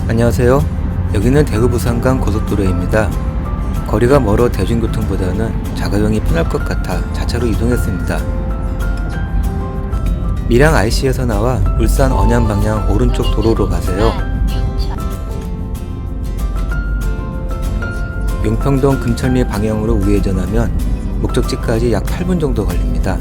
안녕하세요. 여기는 대구 부산 간 고속도로입니다. 거리가 멀어 대중교통보다는 자가용이 편할 것 같아 자차로 이동했습니다. 밀양 IC에서 나와 울산 언양 방향 오른쪽 도로로 가세요. 용평동 금천리 방향으로 우회전하면 목적지까지 약 8분 정도 걸립니다.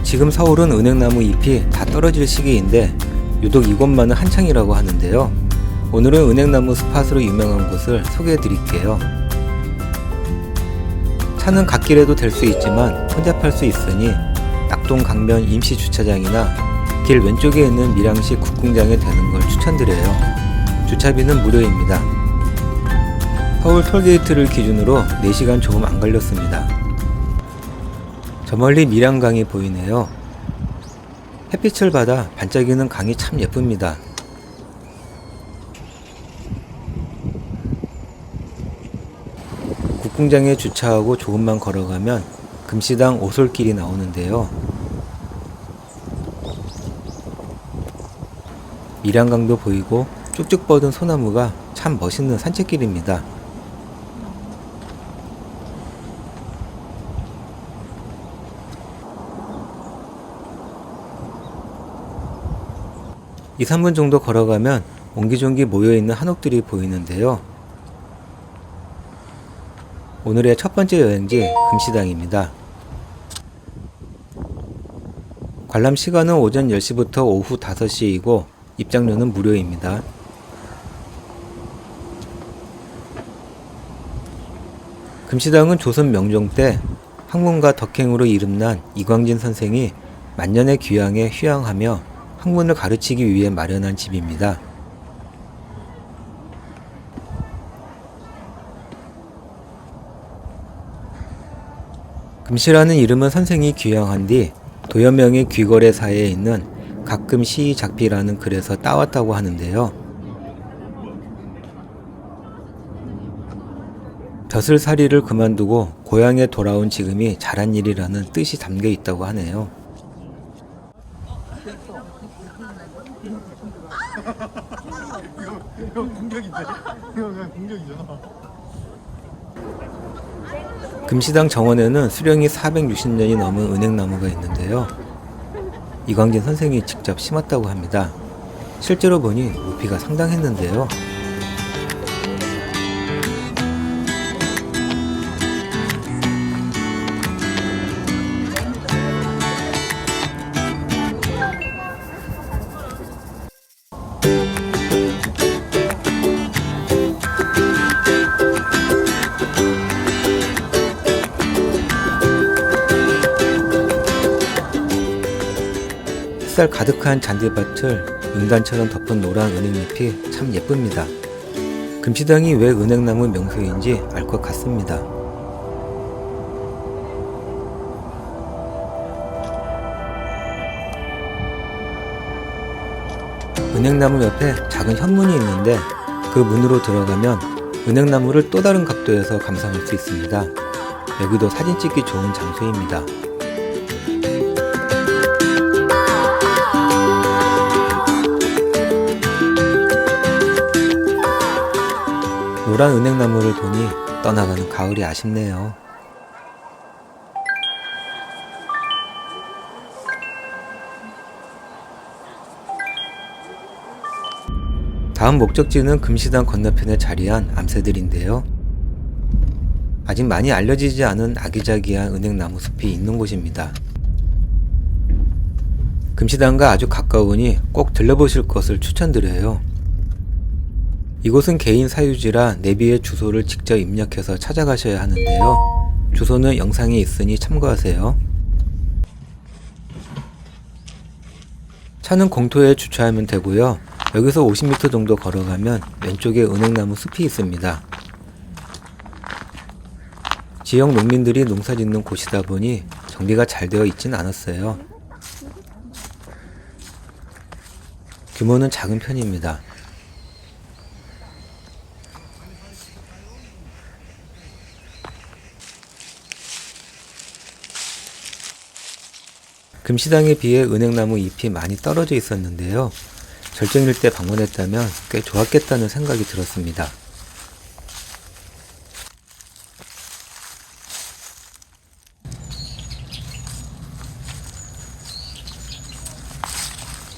지금 서울은 은행나무 잎이 다 떨어질 시기인데 유독 이곳만은 한창이라고 하는데요. 오늘은 은행나무 스팟으로 유명한 곳을 소개해 드릴게요. 차는 갓길에도 될 수 있지만 혼잡할 수 있으니 낙동 강변 임시주차장이나 길 왼쪽에 있는 밀양시 국궁장에 대는 걸 추천드려요. 주차비는 무료입니다. 서울 톨게이트를 기준으로 4시간 조금 안 걸렸습니다. 저 멀리 밀양강이 보이네요. 햇빛을 받아 반짝이는 강이 참 예쁩니다. 국궁장에 주차하고 조금만 걸어가면 금시당 오솔길이 나오는데요. 밀양강도 보이고 쭉쭉 뻗은 소나무가 참 멋있는 산책길입니다. 이 3분 정도 걸어가면 옹기종기 모여있는 한옥들이 보이는데요. 오늘의 첫 번째 여행지 금시당입니다. 관람 시간은 오전 10시부터 오후 5시이고 입장료는 무료입니다. 금시당은 조선 명종 때 학문가 덕행으로 이름난 이광진 선생이 만년의 귀향에 휴양하며 학문을 가르치기 위해 마련한 집입니다. 금시라는 이름은 선생이 귀향한 뒤 도연명의 귀거래사에 있는 가끔 시의 작비라는 글에서 따왔다고 하는데요. 벼슬살이를 그만두고 고향에 돌아온 지금이 잘한 일이라는 뜻이 담겨 있다고 하네요. 이거 공격인데? 이거 그냥 공격이잖아. 금시당 정원에는 수령이 460년이 넘은 은행나무가 있는데요. 이광진 선생이 직접 심었다고 합니다. 실제로 보니 높이가 상당했는데요. 햇살 가득한 잔디밭을 윤단처럼 덮은 노란 은행잎이 참 예쁩니다. 금시당이 왜 은행나무 명소인지 알 것 같습니다. 은행나무 옆에 작은 현문이 있는데 그 문으로 들어가면 은행나무를 또 다른 각도에서 감상할 수 있습니다. 여기도 사진 찍기 좋은 장소입니다. 노란 은행나무를 보니 떠나가는 가을이 아쉽네요. 다음 목적지는 금시당 건너편에 자리한 암새들인데요. 아직 많이 알려지지 않은 아기자기한 은행나무 숲이 있는 곳입니다. 금시당과 아주 가까우니 꼭 들려보실 것을 추천드려요. 이곳은 개인 사유지라 내비에 주소를 직접 입력해서 찾아가셔야 하는데요. 주소는 영상에 있으니 참고하세요. 차는 공터에 주차하면 되고요. 여기서 50m 정도 걸어가면 왼쪽에 은행나무 숲이 있습니다. 지역 농민들이 농사 짓는 곳이다 보니 정비가 잘 되어 있진 않았어요. 규모는 작은 편입니다. 금시당에 비해 은행나무 잎이 많이 떨어져 있었는데요. 절정일 때 방문했다면 꽤 좋았겠다는 생각이 들었습니다.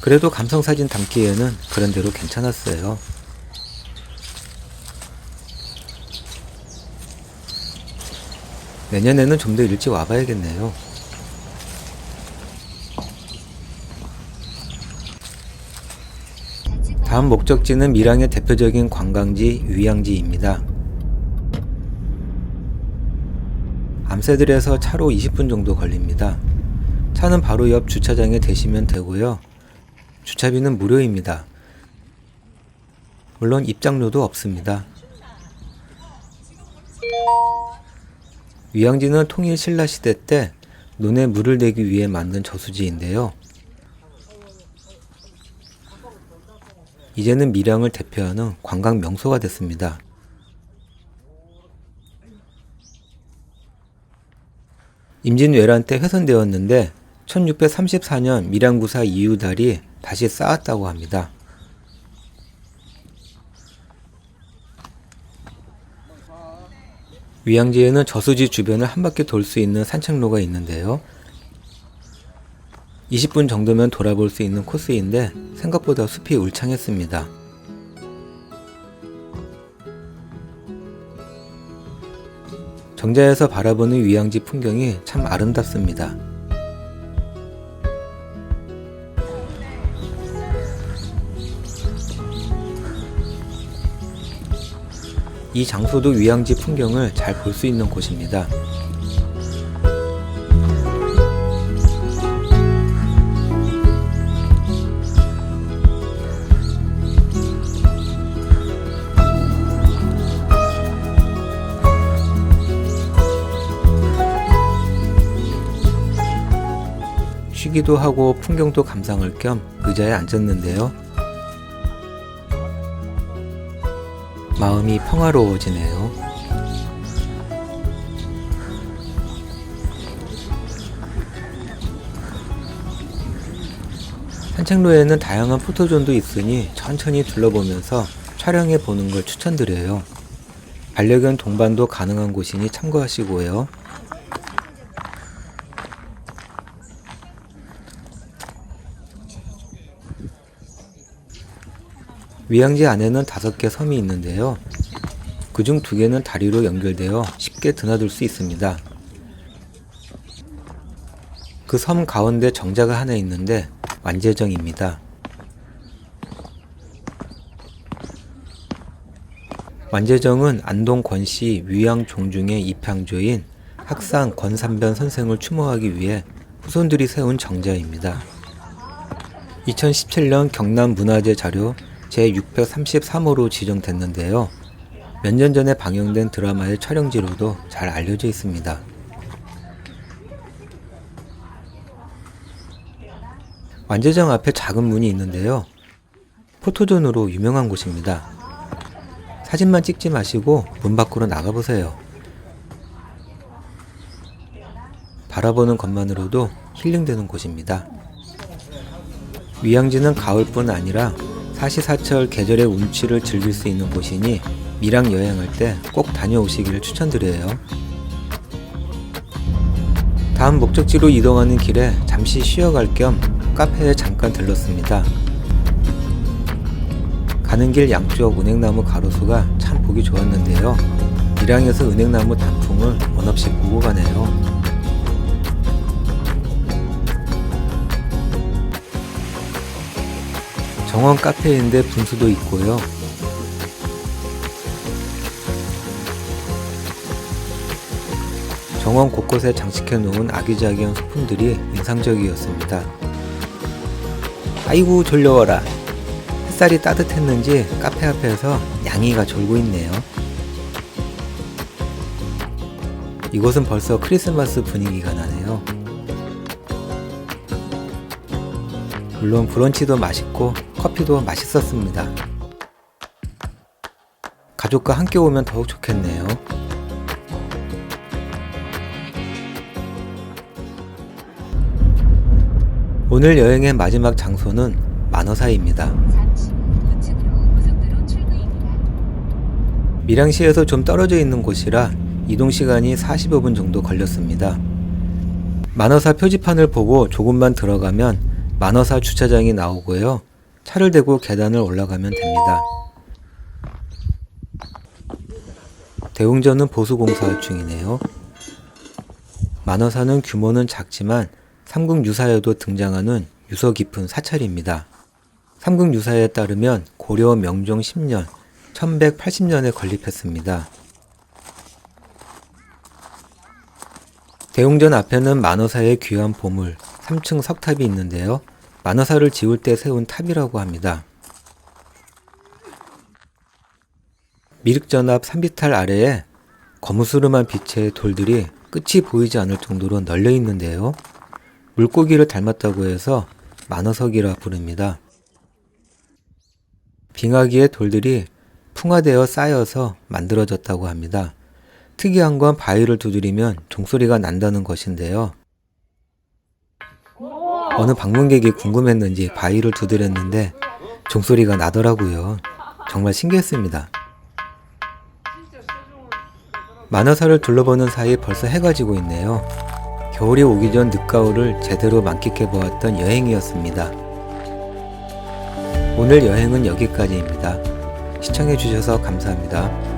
그래도 감성사진 담기에는 그런대로 괜찮았어요. 내년에는 좀 더 일찍 와봐야겠네요. 다음 목적지는 밀양의 대표적인 관광지 위양지입니다. 암새들에서 차로 20분 정도 걸립니다. 차는 바로 옆 주차장에 대시면 되고요. 주차비는 무료입니다. 물론 입장료도 없습니다. 위양지는 통일 신라시대 때 논에 물을 대기 위해 만든 저수지인데요. 이제는 밀양을 대표하는 관광 명소가 됐습니다. 임진왜란 때 훼손되었는데 1634년 밀양구사 이유달이 다시 쌓았다고 합니다. 위양지에는 저수지 주변을 한 바퀴 돌 수 있는 산책로가 있는데요. 20분 정도면 돌아볼 수 있는 코스인데 생각보다 숲이 울창했습니다. 정자에서 바라보는 위양지 풍경이 참 아름답습니다. 이 장소도 위양지 풍경을 잘 볼 수 있는 곳입니다. 쉬기도 하고 풍경도 감상할 겸 의자에 앉았는데요. 마음이 평화로워지네요. 산책로에는 다양한 포토존도 있으니 천천히 둘러보면서 촬영해 보는 걸 추천드려요. 반려견 동반도 가능한 곳이니 참고하시고요. 위양지 안에는 5개 섬이 있는데요. 그중 2개는 다리로 연결되어 쉽게 드나들 수 있습니다. 그 섬 가운데 정자가 하나 있는데 완제정입니다. 완제정은 안동 권씨 위양 종중의 입향조인 학상 권삼변 선생을 추모하기 위해 후손들이 세운 정자입니다. 2017년 경남문화재 자료 제633호로 지정됐는데요. 몇 년 전에 방영된 드라마의 촬영지로도 잘 알려져 있습니다. 완제정 앞에 작은 문이 있는데요. 포토존으로 유명한 곳입니다. 사진만 찍지 마시고 문 밖으로 나가보세요. 바라보는 것만으로도 힐링되는 곳입니다. 위양지는 가을뿐 아니라 사시사철 계절의 운치를 즐길 수 있는 곳이니 밀양 여행할 때 꼭 다녀오시기를 추천드려요. 다음 목적지로 이동하는 길에 잠시 쉬어갈 겸 카페에 잠깐 들렀습니다. 가는 길 양쪽 은행나무 가로수가 참 보기 좋았는데요. 밀양에서 은행나무 단풍을 원 없이 보고 가네요. 정원 카페인데 분수도 있고요. 정원 곳곳에 장식해 놓은 아기자기한 소품들이 인상적이었습니다. 아이고 졸려워라. 햇살이 따뜻했는지 카페 앞에서 양이가 졸고 있네요. 이곳은 벌써 크리스마스 분위기가 나네요. 물론 브런치도 맛있고 커피도 맛있었습니다. 가족과 함께 오면 더욱 좋겠네요. 오늘 여행의 마지막 장소는 만어사입니다. 잠시 후 우측으로 고속도로 출구입니다. 밀양시에서 좀 떨어져 있는 곳이라 이동시간이 45분 정도 걸렸습니다. 만어사 표지판을 보고 조금만 들어가면 만어사 주차장이 나오고요. 차를 대고 계단을 올라가면 됩니다. 대웅전은 보수공사 중이네요. 만어사는 규모는 작지만 삼국유사에도 등장하는 유서 깊은 사찰입니다. 삼국유사에 따르면 고려 명종 10년 1180년에 건립했습니다. 대웅전 앞에는 만어사의 귀한 보물 3층 석탑이 있는데요. 만어사를 지을 때 세운 탑이라고 합니다. 미륵전 앞 산비탈 아래에 거무스름한 빛의 돌들이 끝이 보이지 않을 정도로 널려 있는데요. 물고기를 닮았다고 해서 만어석이라 부릅니다. 빙하기의 돌들이 풍화되어 쌓여서 만들어졌다고 합니다. 특이한 건 바위를 두드리면 종소리가 난다는 것인데요. 어느 방문객이 궁금했는지 바위를 두드렸는데 종소리가 나더라고요. 정말 신기했습니다. 만어사를 둘러보는 사이 벌써 해가 지고 있네요. 겨울이 오기 전 늦가을을 제대로 만끽해 보았던 여행이었습니다. 오늘 여행은 여기까지입니다. 시청해 주셔서 감사합니다.